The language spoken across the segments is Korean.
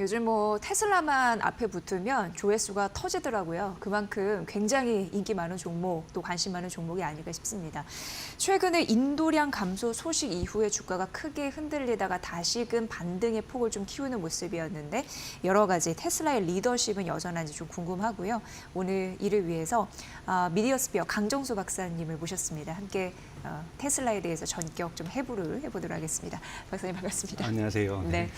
요즘 뭐 테슬라만 앞에 붙으면 조회수가 터지더라고요. 그만큼 굉장히 인기 많은 종목, 또 관심 많은 종목이 아닐까 싶습니다. 최근에 인도량 감소 소식 이후에 주가가 크게 흔들리다가 다시금 반등의 폭을 좀 키우는 모습이었는데 여러 가지 테슬라의 리더십은 여전한지 좀 궁금하고요. 오늘 이를 위해서 미디어스피어 강정수 박사님을 모셨습니다. 함께 테슬라에 대해서 전격 좀 해부를 해보도록 하겠습니다. 박사님 반갑습니다. 안녕하세요. 네.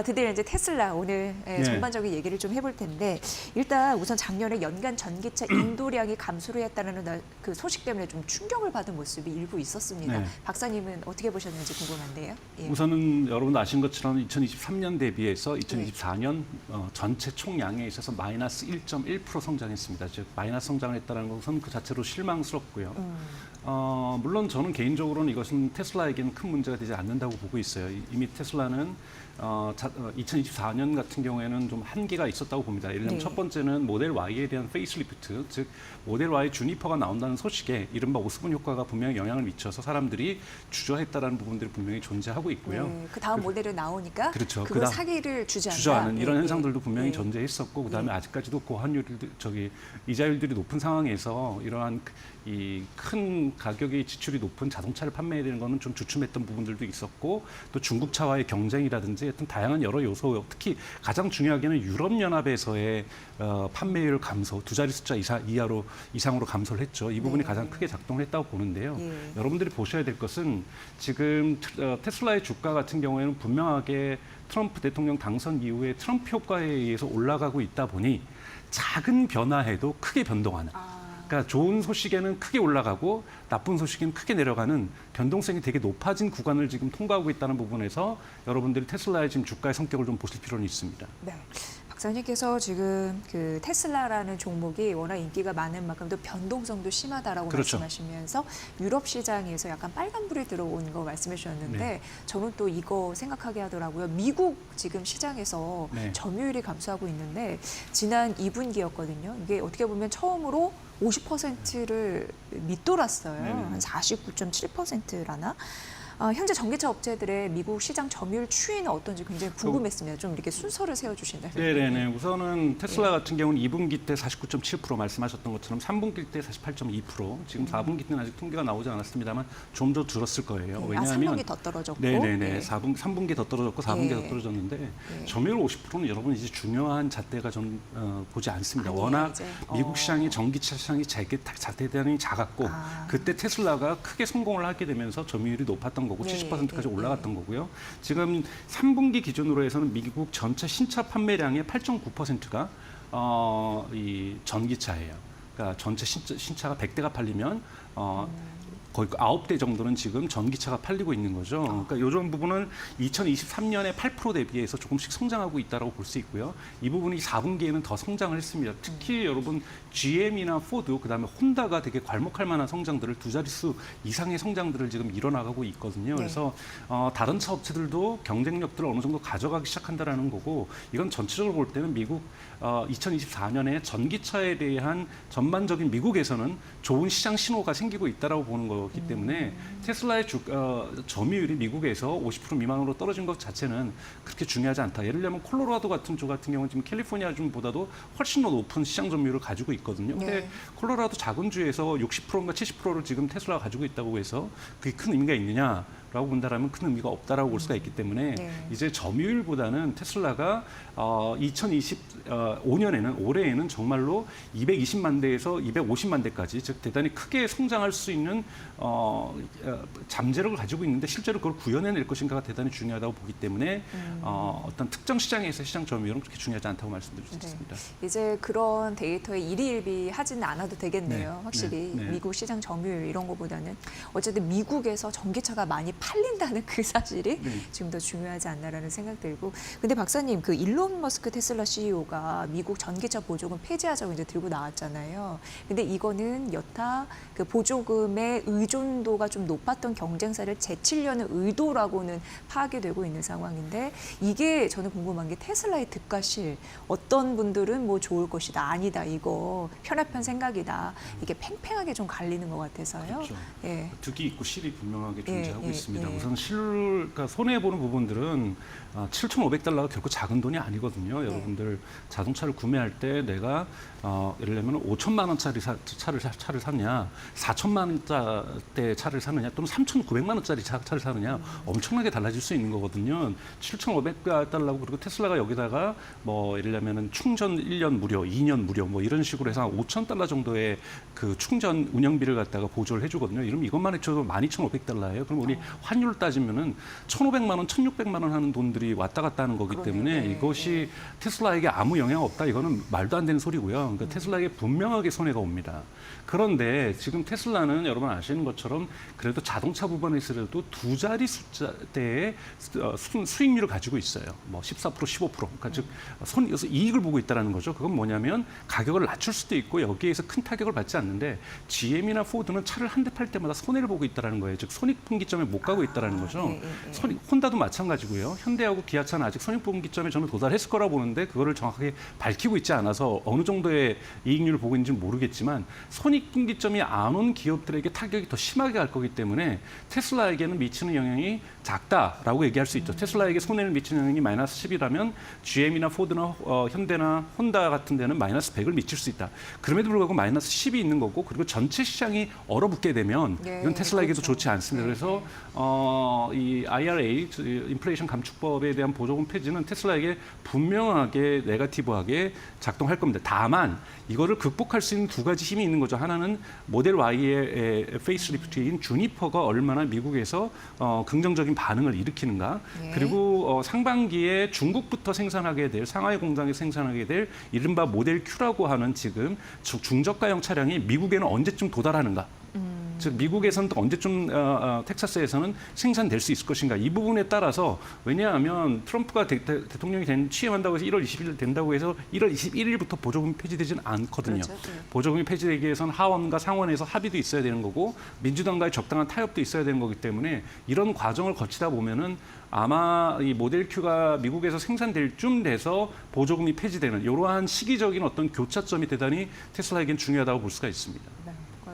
드디어 이제 테슬라 오늘 전반적인 얘기를 좀 해볼 텐데 일단 우선 작년에 연간 전기차 인도량이 감소를 했다는 그 소식 때문에 좀 충격을 받은 모습이 일부 있었습니다. 네. 박사님은 어떻게 보셨는지 궁금한데요. 예. 우선은 여러분도 아신 것처럼 2023년 대비해서 2024년 전체 총량에 있어서 마이너스 1.1% 성장했습니다. 즉 마이너스 성장했다는 것은 그 자체로 실망스럽고요. 물론 저는 개인적으로는 이것은 테슬라에게는 큰 문제가 되지 않는다고 보고 있어요. 이미 테슬라는 2024년 같은 경우에는 좀 한계가 있었다고 봅니다. 예를 들면 첫 번째는 모델 Y에 대한 페이스리프트, 즉 모델 Y 주니퍼가 나온다는 소식에 이른바 오스본 효과가 분명히 영향을 미쳐서 사람들이 주저했다는 부분들이 분명히 존재하고 있고요. 네, 그 다음 모델이 나오니까 그렇죠. 그걸 사기를 주저한다. 주저하는 이런 네, 현상들도 분명히 네. 존재했었고 그다음에 아직까지도 이자율들이 높은 상황에서 이러한 이 큰 가격의 지출이 높은 자동차를 판매해야 되는 것은 좀 주춤했던 부분들도 있었고 또 중국차와의 경쟁이라든지 하여튼 다양한 여러 요소, 특히 가장 중요하게는 유럽연합에서의 판매율 감소, 두 자리 숫자 이상으로 감소를 했죠. 이 부분이 가장 크게 작동을 했다고 보는데요. 여러분들이 보셔야 될 것은 지금 테슬라의 주가 같은 경우에는 분명하게 트럼프 대통령 당선 이후에 트럼프 효과에 의해서 올라가고 있다 보니 작은 변화해도 크게 변동하는. 그러니까 좋은 소식에는 크게 올라가고 나쁜 소식에는 크게 내려가는 변동성이 되게 높아진 구간을 지금 통과하고 있다는 부분에서 여러분들이 테슬라의 지금 주가의 성격을 좀 보실 필요는 있습니다. 네. 박사님께서 지금 그 테슬라라는 종목이 워낙 인기가 많은 만큼 또 변동성도 심하다라고 그렇죠. 말씀하시면서 유럽 시장에서 약간 빨간불이 들어온 거 말씀해 주셨는데 네. 저는 또 이거 생각하게 하더라고요. 미국 지금 시장에서 네. 점유율이 감소하고 있는데 지난 2분기였거든요. 이게 어떻게 보면 처음으로 50%를 밑돌았어요. 네. 한 49.7%라나. 현재 전기차 업체들의 미국 시장 점유율 추이는 어떤지 굉장히 궁금했습니다. 좀 이렇게 순서를 세워주신다면. 네네네. 우선은 테슬라 같은 경우는 2분기 때 49.7% 말씀하셨던 것처럼 3분기 때 48.2%, 지금 4분기 때는 아직 통계가 나오지 않았습니다만 좀 더 줄었을 거예요. 왜냐하면 3분기 더 떨어졌고. 네네네. 3분기 더 떨어졌고 4분기 더 떨어졌는데 점유율 50%는 여러분 이제 중요한 잣대가 좀 보지 않습니다. 워낙 미국 시장이 전기차 시장이 대단히 작았고 그때 테슬라가 크게 성공을 하게 되면서 점유율이 높았던 거고 70%까지 올라갔던 거고요. 지금 3분기 기준으로 해서는 미국 전체 신차 판매량의 8.9%가 이 전기차예요. 그러니까 전체 신차가 100대가 팔리면 거의 9대 정도는 지금 전기차가 팔리고 있는 거죠. 그러니까 이런 부분은 2023년에 8% 대비해서 조금씩 성장하고 있다고 볼 수 있고요. 이 부분이 4분기에는 더 성장을 했습니다. 특히 여러분 GM이나 포드, 그다음에 혼다가 되게 괄목할 만한 성장들을 두 자릿수 이상의 성장들을 지금 이뤄나가고 있거든요. 그래서 다른 차 업체들도 경쟁력들을 어느 정도 가져가기 시작한다라는 거고 이건 전체적으로 볼 때는 미국 2024년에 전기차에 대한 전반적인 미국에서는 좋은 시장 신호가 생기고 있다라고 보는 거기 때문에 테슬라의 점유율이 미국에서 50% 미만으로 떨어진 것 자체는 그렇게 중요하지 않다. 예를 들면 콜로라도 같은 주 같은 경우는 지금 캘리포니아 주보다도 훨씬 더 높은 시장 점유율을 가지고 있거든요. 근데 콜로라도 작은 주에서 60%인가 70%를 지금 테슬라가 가지고 있다고 해서 그게 큰 의미가 있느냐? 라고 본다라면 큰 의미가 없다라고 볼 수가 있기 때문에 이제 점유율보다는 테슬라가 2025년에는 올해에는 정말로 220만 대에서 250만 대까지 즉 대단히 크게 성장할 수 있는 잠재력을 가지고 있는데 실제로 그걸 구현해낼 것인가가 대단히 중요하다고 보기 때문에 어떤 특정 시장에서 시장 점유율은 그렇게 중요하지 않다고 말씀드릴 수 있습니다. 이제 그런 데이터에 일희일비하지는 않아도 되겠네요. 확실히 미국 시장 점유율 이런 거보다는 어쨌든 미국에서 전기차가 많이 팔린다는 그 사실이 지금 더 중요하지 않나라는 생각 들고. 근데 박사님, 그 일론 머스크 테슬라 CEO가 미국 전기차 보조금 폐지하자고 이제 들고 나왔잖아요. 근데 이거는 여타 그 보조금에 의존도가 좀 높았던 경쟁사를 제치려는 의도라고는 파악이 되고 있는 상황인데 이게 저는 궁금한 게 테슬라의 득과실 어떤 분들은 뭐 좋을 것이다 아니다 이거 편협한 생각이다 이게 팽팽하게 좀 갈리는 것 같아서요. 그렇죠. 예. 득이 있고 실이 분명하게 존재하고 예, 있습니다. 예. 우선 그러니까 손해 보는 부분들은 $7,500가 결코 작은 돈이 아니거든요. 여러분들 자동차를 구매할 때 내가 예를 들면 5천만 원짜리 차를 샀냐, 4천만 원짜리 차를 사느냐, 또는 3,900만 원짜리 차를 사느냐 엄청나게 달라질 수 있는 거거든요. $7,500 그리고 테슬라가 여기다가 뭐 예를 들면 충전 1년 무료, 2년 무료 뭐 이런 식으로 해서 한 $5,000 정도의 그 충전 운영비를 갖다가 보조를 해주거든요. 이러면 이것만 해줘도 $12,500예요. 그럼 우리 환율 따지면은 1,500만 원, 1,600만 원 하는 돈들이 왔다 갔다 하는 거기 때문에 이것이 테슬라에게 아무 영향 없다. 이거는 말도 안 되는 소리고요. 그러니까 테슬라에게 분명하게 손해가 옵니다. 그런데 지금 테슬라는 여러분 아시는 것처럼 그래도 자동차 부분에서도 두 자리 숫자대의 수익률을 가지고 있어요. 뭐 14%, 15%. 그러니까 즉 이익을 보고 있다는 거죠. 그건 뭐냐면 가격을 낮출 수도 있고 여기에서 큰 타격을 받지 않는데 GM이나 포드는 차를 한 대 팔 때마다 손해를 보고 있다는 거예요. 즉 손익분기점에 못 가고 있다는 거죠. 혼다도 마찬가지고요. 현대하고 기아차는 아직 손익분기점에 저는 도달했을 거라 보는데 그거를 정확하게 밝히고 있지 않아서 어느 정도의 이익률을 보고 있는지는 모르겠지만 손익분기점이 안 온 기업들에게 타격이 더 심하게 갈 거기 때문에 테슬라에게는 미치는 영향이 작다라고 얘기할 수 있죠. 테슬라에게 손해를 미치는 영향이 마이너스 10이라면 GM이나 포드나 현대나 혼다 같은 데는 마이너스 100을 미칠 수 있다. 그럼에도 불구하고 마이너스 10이 있는 거고 그리고 전체 시장이 얼어붙게 되면 이건 테슬라에게도 그렇죠. 좋지 않습니다. 그래서 이 IRA, 인플레이션 감축법에 대한 보조금 폐지는 테슬라에게 분명하게 네거티브하게 작동할 겁니다. 다만 이거를 극복할 수 있는 두 가지 힘이 있는 거죠. 하나는 모델 Y의 페이스리프트인 주니퍼가 얼마나 미국에서 긍정적인 반응을 일으키는가. 그리고 상반기에 중국부터 생산하게 될 상하이 공장에 생산하게 될 이른바 모델 Q라고 하는 지금 중저가형 차량이 미국에는 언제쯤 도달하는가. 즉 미국에서는 또 언제쯤 텍사스에서는 생산될 수 있을 것인가 이 부분에 따라서 왜냐하면 트럼프가 대통령이 취임한다고 해서 1월 20일 된다고 해서 1월 21일부터 보조금이 폐지되지는 않거든요. 그렇죠. 보조금이 폐지되기 위해서는 하원과 상원에서 합의도 있어야 되는 거고 민주당과의 적당한 타협도 있어야 되는 거기 때문에 이런 과정을 거치다 보면은 아마 이 모델 Q가 미국에서 생산될 쯤 돼서 보조금이 폐지되는 이러한 시기적인 어떤 교차점이 대단히 테슬라에겐 중요하다고 볼 수가 있습니다. 네.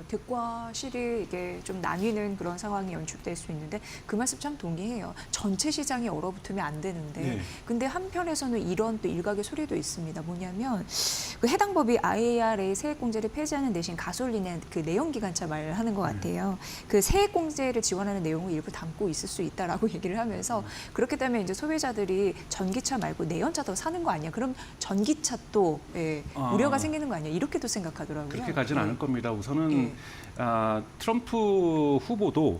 득과 실이 이게 좀 나뉘는 그런 상황이 연출될 수 있는데 그 말씀 참 동의해요. 전체 시장이 얼어붙으면 안 되는데 근데 한편에서는 이런 또 일각의 소리도 있습니다. 뭐냐면 그 해당 법이 IRA 세액공제를 폐지하는 대신 가솔린의 그 내연기관차 말을 하는 것 같아요. 그 세액공제를 지원하는 내용을 일부 담고 있을 수 있다라고 얘기를 하면서 그렇게 되면 이제 소비자들이 전기차 말고 내연차 더 사는 거 아니야? 그럼 전기차 또 우려가 생기는 거 아니야? 이렇게도 생각하더라고요. 그렇게 가지는 않을 겁니다. 우선은 트럼프 후보도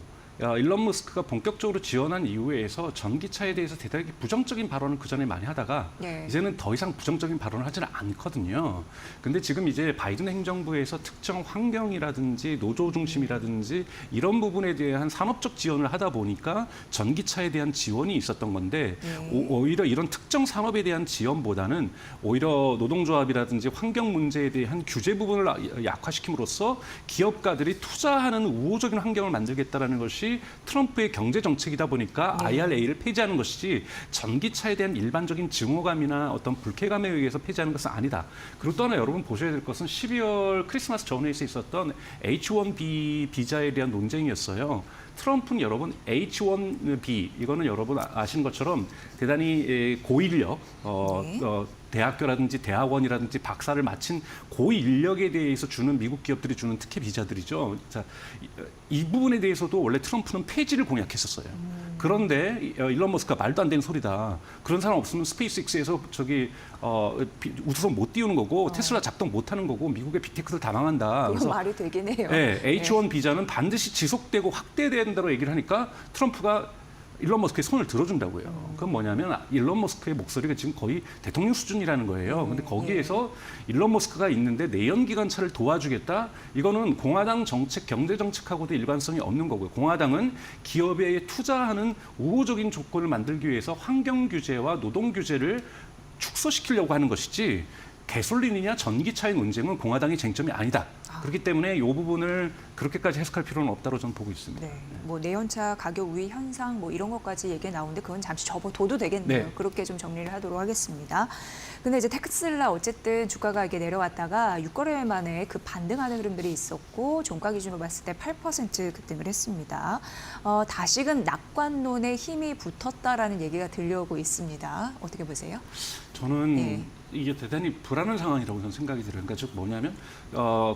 일론 머스크가 본격적으로 지원한 이후에서 전기차에 대해서 대단히 부정적인 발언을 그전에 많이 하다가 이제는 더 이상 부정적인 발언을 하지는 않거든요. 근데 지금 이제 바이든 행정부에서 특정 환경이라든지 노조 중심이라든지 이런 부분에 대한 산업적 지원을 하다 보니까 전기차에 대한 지원이 있었던 건데 오히려 이런 특정 산업에 대한 지원보다는 오히려 노동조합이라든지 환경 문제에 대한 규제 부분을 약화시킴으로써 기업가들이 투자하는 우호적인 환경을 만들겠다라는 것이 트럼프의 경제 정책이다 보니까 IRA를 폐지하는 것이지 전기차에 대한 일반적인 증오감이나 어떤 불쾌감에 의해서 폐지하는 것은 아니다. 그리고 또 하나 여러분 보셔야 될 것은 12월 크리스마스 전후에서 있었던 H-1B 비자에 대한 논쟁이었어요. 트럼프는 여러분 H-1B 이거는 여러분 아시는 것처럼 대단히 고인력 대학교라든지 대학원이라든지 박사를 마친 고인력에 대해서 주는 미국 기업들이 주는 특혜 비자들이죠. 자, 이 부분에 대해서도 원래 트럼프는 폐지를 공약했었어요. 그런데 일론 머스크가 말도 안 되는 소리다. 그런 사람 없으면 스페이스X에서 우주선 못 띄우는 거고 테슬라 작동 못 하는 거고 미국의 빅테크들 다 망한다. 그래서 말이 되긴 해요. 네, H-1 비자는 반드시 지속되고 확대된다고 얘기를 하니까 트럼프가 일론 머스크의 손을 들어준다고요. 그건 뭐냐면 일론 머스크의 목소리가 지금 거의 대통령 수준이라는 거예요. 근데 거기에서 일론 머스크가 있는데 내연기관차를 도와주겠다? 이거는 공화당 정책, 경제 정책하고도 일관성이 없는 거고요. 공화당은 기업에 투자하는 우호적인 조건을 만들기 위해서 환경 규제와 노동 규제를 축소시키려고 하는 것이지 가솔린이냐 전기차의 논쟁은 공화당의 쟁점이 아니다. 그렇기 때문에 이 부분을 그렇게까지 해석할 필요는 없다고 저는 보고 있습니다. 네. 뭐 내연차 가격 우위 현상 뭐 이런 것까지 얘기가 나오는데 그건 잠시 접어둬도 되겠네요. 네. 그렇게 좀 정리를 하도록 하겠습니다. 근데 이제 테슬라 어쨌든 주가가 이렇게 내려왔다가 6거래일 만에 그 반등하는 흐름들이 있었고 종가 기준으로 봤을 때 8% 급등을 했습니다. 다시금 낙관론에 힘이 붙었다라는 얘기가 들려오고 있습니다. 어떻게 보세요? 저는 네. 이게 대단히 불안한 상황이라고 저는 생각이 들어요. 그러니까 즉 뭐냐면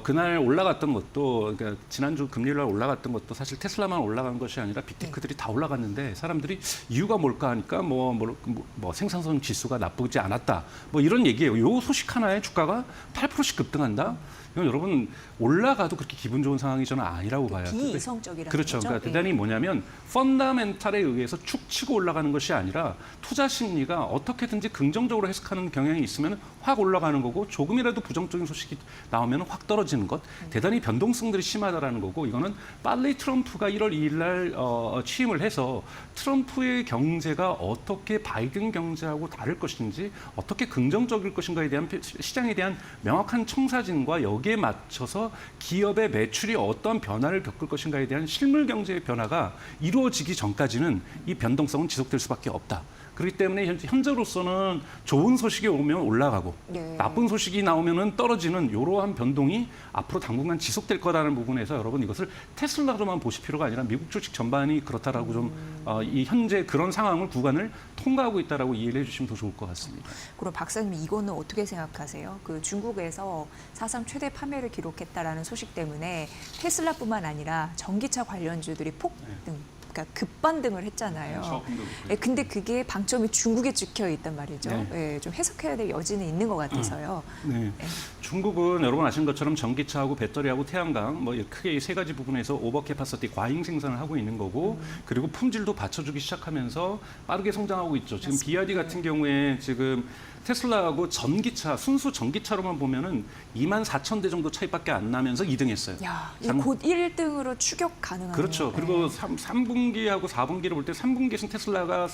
그날 올라갔던 것도 그러니까 지난주 금요일 날 올라갔던 것도 사실 테슬라만 올라간 것이 아니라 빅테크들이 다 올라갔는데 사람들이 이유가 뭘까 하니까 뭐 생산성 지수가 나쁘지 않았다. 뭐 이런 얘기예요. 요 소식 하나에 주가가 8%씩 급등한다. 이건 여러분 올라가도 그렇게 기분 좋은 상황이 저는 아니라고 봐요. 비이성적이라는 그렇죠. 거죠? 그러니까 대단히 뭐냐면 펀다멘탈에 의해서 축 치고 올라가는 것이 아니라 투자 심리가 어떻게든지 긍정적으로 해석하는 경향이 있으면 확 올라가는 거고 조금이라도 부정적인 소식이 나오면 확 떨어지는 것. 대단히 변동성들이 심하다라는 거고 이거는 빨리 트럼프가 1월 2일 날 취임을 해서 트럼프의 경제가 어떻게 바이든 경제하고 다를 것인지 어떻게 긍정적일 것인가에 대한 시장에 대한 명확한 청사진과 여기에 맞춰서 기업의 매출이 어떤 변화를 겪을 것인가에 대한 실물 경제의 변화가 이루어지기 전까지는 이 변동성은 지속될 수밖에 없다. 그렇기 때문에 현재로서는 좋은 소식이 오면 올라가고 네. 나쁜 소식이 나오면은 떨어지는 이러한 변동이 앞으로 당분간 지속될 거라는 부분에서 여러분 이것을 테슬라로만 보실 필요가 아니라 미국 주식 전반이 그렇다라고 좀 이 현재 그런 상황을 구간을 통과하고 있다라고 이해를 해주시면 더 좋을 것 같습니다. 그럼 박사님 이거는 어떻게 생각하세요? 그 중국에서 사상 최대 판매를 기록했다라는 소식 때문에 테슬라뿐만 아니라 전기차 관련주들이 폭등. 그러니까 급반등을 했잖아요. 예, 근데 그게 방점이 중국에 찍혀 있단 말이죠. 네. 예, 좀 해석해야 될 여지는 있는 것 같아서요. 네. 중국은 여러분 아시는 것처럼 전기차하고 배터리하고 태양광 뭐 크게 이 세 가지 부분에서 오버캐파시티 과잉 생산을 하고 있는 거고 그리고 품질도 받쳐주기 시작하면서 빠르게 성장하고 있죠. 지금 BYD 같은 경우에 지금 테슬라하고 전기차 순수 전기차로만 보면은 24,000대 정도 차이밖에 안 나면서 2등했어요. 야, 곧 1등으로 추격 가능하네요. 그렇죠. 그리고 3분기하고 4분기를 볼 때 3분기에서는 테슬라가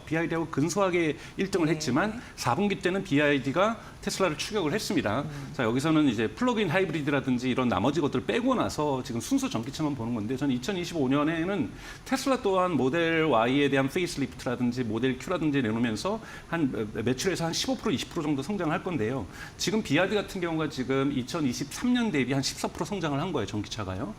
BYD하고 근소하게 1등을 했지만 4분기 때는 BYD가 테슬라를 추격을 했습니다. 자, 여기서는 이제 플러그인 하이브리드라든지 이런 나머지 것들을 빼고 나서 지금 순수 전기차만 보는 건데 저는 2025년에는 테슬라 또한 모델 Y에 대한 페이스리프트라든지 모델 Q라든지 내놓으면서 한 매출에서 한 15% 20% 정도 성장을 할 건데요. 지금 BYD 같은 경우가 지금 2023년 대비 한 14% 성장을 한 거예요. 전기차가요.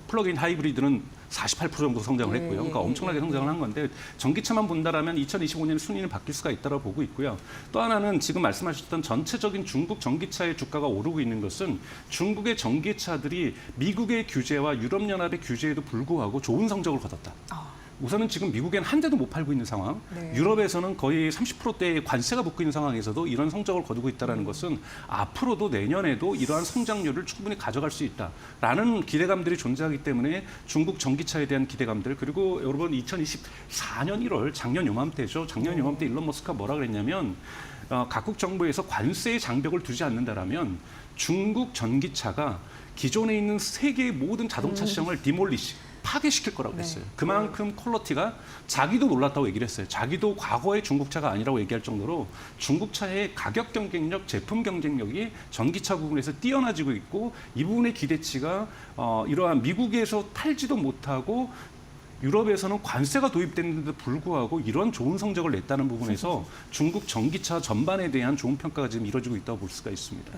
플러그인 하이브리드는 48% 정도 성장을 했고요. 그러니까 엄청나게 성장을 한 건데 전기차만 본다라면 2025년에 순위는 바뀔 수가 있다고 보고 있고요. 또 하나는 지금 말씀하셨던 전체적인 중국 전기차의 주가가 오르고 있는 것은 중국의 전기차들이 미국의 규제와 유럽연합의 규제에도 불구하고 좋은 성적을 거뒀다. 우선은 지금 미국에는 한 대도 못 팔고 있는 상황, 네. 유럽에서는 거의 30%대의 관세가 붙고 있는 상황에서도 이런 성적을 거두고 있다는 것은 앞으로도 내년에도 이러한 성장률을 충분히 가져갈 수 있다라는 기대감들이 존재하기 때문에 중국 전기차에 대한 기대감들 그리고 여러분 2024년 1월 작년 요맘때죠. 작년 요맘때 일론 머스크가 뭐라 그랬냐면 각국 정부에서 관세의 장벽을 두지 않는다라면 중국 전기차가 기존에 있는 세계의 모든 자동차 시장을 디몰리시 파괴시킬 거라고 했어요. 그만큼 퀄리티가 자기도 놀랐다고 얘기를 했어요. 자기도 과거의 중국차가 아니라고 얘기할 정도로 중국차의 가격 경쟁력, 제품 경쟁력이 전기차 부분에서 뛰어나지고 있고 이 부분의 기대치가 이러한 미국에서 팔지도 못하고 유럽에서는 관세가 도입됐는데도 불구하고 이런 좋은 성적을 냈다는 부분에서 중국 전기차 전반에 대한 좋은 평가가 지금 이루어지고 있다고 볼 수가 있습니다.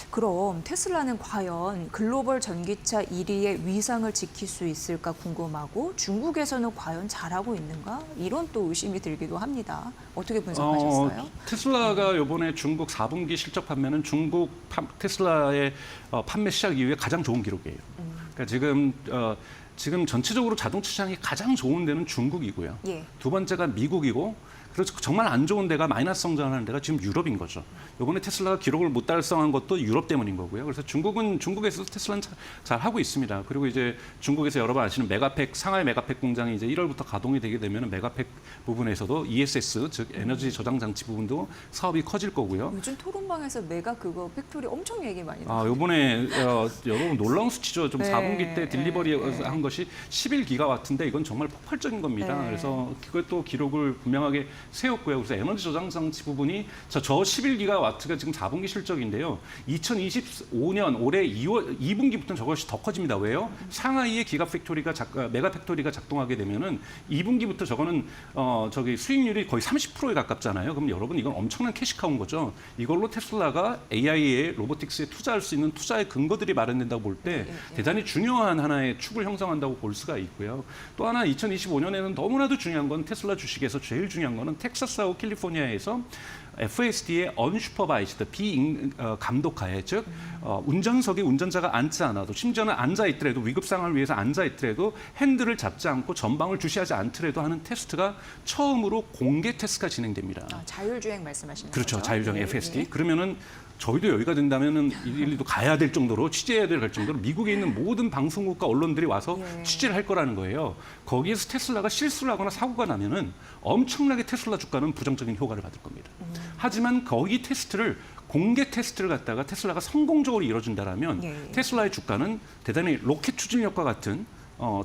그럼 테슬라는 과연 글로벌 전기차 1위의 위상을 지킬 수 있을까 궁금하고 중국에서는 과연 잘하고 있는가? 이런 또 의심이 들기도 합니다. 어떻게 분석하셨어요? 테슬라가 이번에 중국 4분기 실적 판매는 중국 테슬라의 판매 시작 이후에 가장 좋은 기록이에요. 그러니까 지금 전체적으로 자동차 시장이 가장 좋은 데는 중국이고요. 예. 두 번째가 미국이고 그래서 정말 안 좋은 데가 마이너스 성장하는 데가 지금 유럽인 거죠. 이번에 테슬라가 기록을 못 달성한 것도 유럽 때문인 거고요. 그래서 중국에서 테슬라는 잘 하고 있습니다. 그리고 이제 중국에서 여러분 아시는 메가팩 상하이 메가팩 공장이 이제 1월부터 가동이 되게 되면 메가팩 부분에서도 ESS 즉 에너지 저장 장치 부분도 사업이 커질 거고요. 요즘 토론방에서 메가 그거 팩토리 엄청 얘기 많이 나와요. 이번에 여러분 놀라운 수치죠. 좀 네, 4분기 때 딜리버리 네. 한 것이 11기가와트인데 이건 정말 폭발적인 겁니다. 네. 그래서 그것도 기록을 분명하게 세웠고요. 그래서 에너지 저장 장치 부분이 저 11기가와트가 지금 4분기 실적인데요. 2025년 올해 2분기부터는 저것이 더 커집니다. 왜요? 상하이의 메가 팩토리가 작동하게 되면은 2분기부터 저거는 저기 수익률이 거의 30%에 가깝잖아요. 그럼 여러분 이건 엄청난 캐시카우인 거죠. 이걸로 테슬라가 AI에 로보틱스에 투자할 수 있는 투자의 근거들이 마련된다고 볼 때 대단히 중요한 하나의 축을 형성한다고 볼 수가 있고요. 또 하나 2025년에는 너무나도 중요한 건 테슬라 주식에서 제일 중요한 거는 텍사스하고 캘리포니아에서 FSD의 unsupervised 비감독하에 즉 운전석에 운전자가 앉지 않아도 심지어는 앉아 있더라도 위급 상황을 위해서 앉아 있더라도 핸들을 잡지 않고 전방을 주시하지 않더라도 하는 테스트가 처음으로 공개 테스트가 진행됩니다. 자율주행 말씀하시는 그렇죠. 거죠? 자율주행 FSD. 그러면은 저희도 여유가 된다면은 일일이도 가야 될 정도로 취재해야 될 정도로 미국에 있는 모든 방송국과 언론들이 와서 취재를 할 거라는 거예요. 거기에서 테슬라가 실수를 하거나 사고가 나면은 엄청나게 테슬라 주가는 부정적인 효과를 받을 겁니다. 하지만 거기 테스트를 공개 테스트를 갖다가 테슬라가 성공적으로 이뤄준다라면 테슬라의 주가는 대단히 로켓 추진력과 같은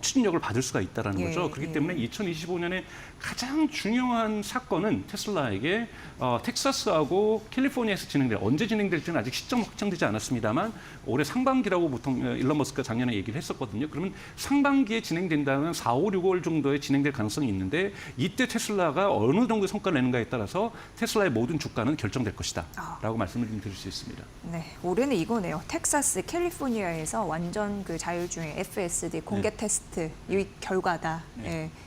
추진력을 받을 수가 있다는 거죠. 그렇기 때문에 2025년에 가장 중요한 사건은 테슬라에게 텍사스하고 캘리포니아에서 언제 진행될지는 아직 시점 확정되지 않았습니다만 올해 상반기라고 보통 일론 머스크가 작년에 얘기를 했었거든요. 그러면 상반기에 진행된다면 4, 5, 6월 정도에 진행될 가능성이 있는데 이때 테슬라가 어느 정도의 성과를 내는가에 따라서 테슬라의 모든 주가는 결정될 것이다 라고 말씀을 좀 드릴 수 있습니다. 네, 올해는 이거네요. 텍사스, 캘리포니아에서 완전 그 자율주행 FSD 공개 테스트 이 결과다.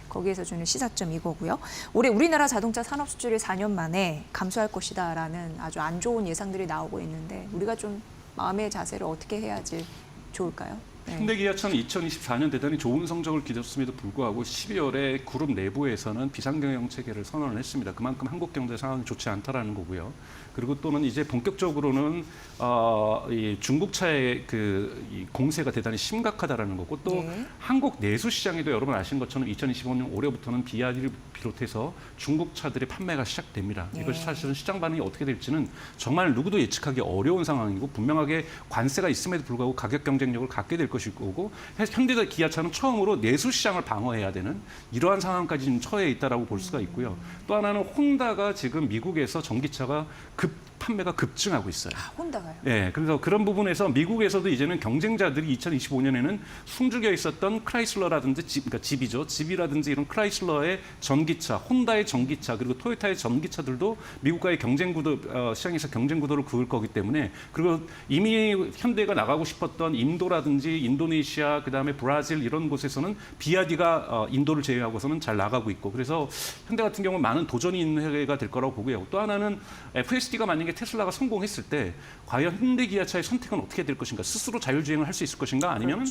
거기에서 주는 시사점 이거고요. 올해 우리나라 자동차 산업 수출이 4년 만에 감소할 것이다라는 아주 안 좋은 예상들이 나오고 있는데 우리가 좀 마음의 자세를 어떻게 해야지 좋을까요? 현대기아차는 2024년 대단히 좋은 성적을 기록했음에도 불구하고 12월에 그룹 내부에서는 비상경영 체계를 선언을 했습니다. 그만큼 한국 경제 상황이 좋지 않다라는 거고요. 그리고 또는 이제 본격적으로는 이 중국차의 이 공세가 대단히 심각하다라는 거고 또 한국 내수 시장에도 여러분 아시는 것처럼 2025년 올해부터는 BYD를 비롯해서 중국 차들의 판매가 시작됩니다. 이것이 사실은 시장 반응이 어떻게 될지는 정말 누구도 예측하기 어려운 상황이고 분명하게 관세가 있음에도 불구하고 가격 경쟁력을 갖게 될 것이고 현대기아차는 처음으로 내수 시장을 방어해야 되는 이러한 상황까지 지금 처해 있다라고 볼 수가 있고요. 또 하나는 혼다가 지금 미국에서 전기차가 판매가 급증하고 있어요. 혼다가요? 네, 그래서 그런 부분에서 미국에서도 이제는 경쟁자들이 2025년에는 숨죽여 있었던 크라이슬러라든지 그러니까 집이라든지 이런 크라이슬러의 전기차, 혼다의 전기차 그리고 토요타의 전기차들도 미국과의 경쟁 구도 시장에서 경쟁 구도를 그을 거기 때문에 그리고 이미 현대가 나가고 싶었던 인도라든지 인도네시아 그다음에 브라질 이런 곳에서는 BYD가 인도를 제외하고서는 잘 나가고 있고 그래서 현대 같은 경우는 많은 도전이 있는 해가 될 거라고 보고요. 또 하나는 FSD가 만약에 테슬라가 성공했을 때 과연 현대기아차의 선택은 어떻게 될 것인가? 스스로 자율주행을 할 수 있을 것인가? 아니면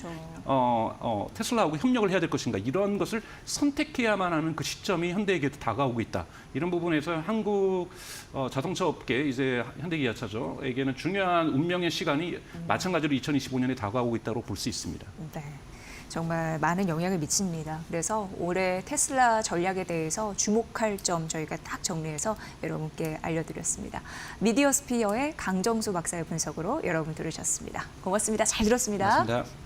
테슬라하고 협력을 해야 될 것인가? 이런 것을 선택해야만 하는 그 시점이 현대에게도 다가오고 있다. 이런 부분에서 한국 자동차 업계 이제 현대기아차죠에게는 중요한 운명의 시간이 마찬가지로 2025년에 다가오고 있다고 볼 수 있습니다. 네. 정말 많은 영향을 미칩니다. 그래서 올해 테슬라 전략에 대해서 주목할 점 저희가 딱 정리해서 여러분께 알려드렸습니다. 미디어스피어의 강정수 박사의 분석으로 여러분 들으셨습니다. 고맙습니다. 잘 들었습니다. 고맙습니다.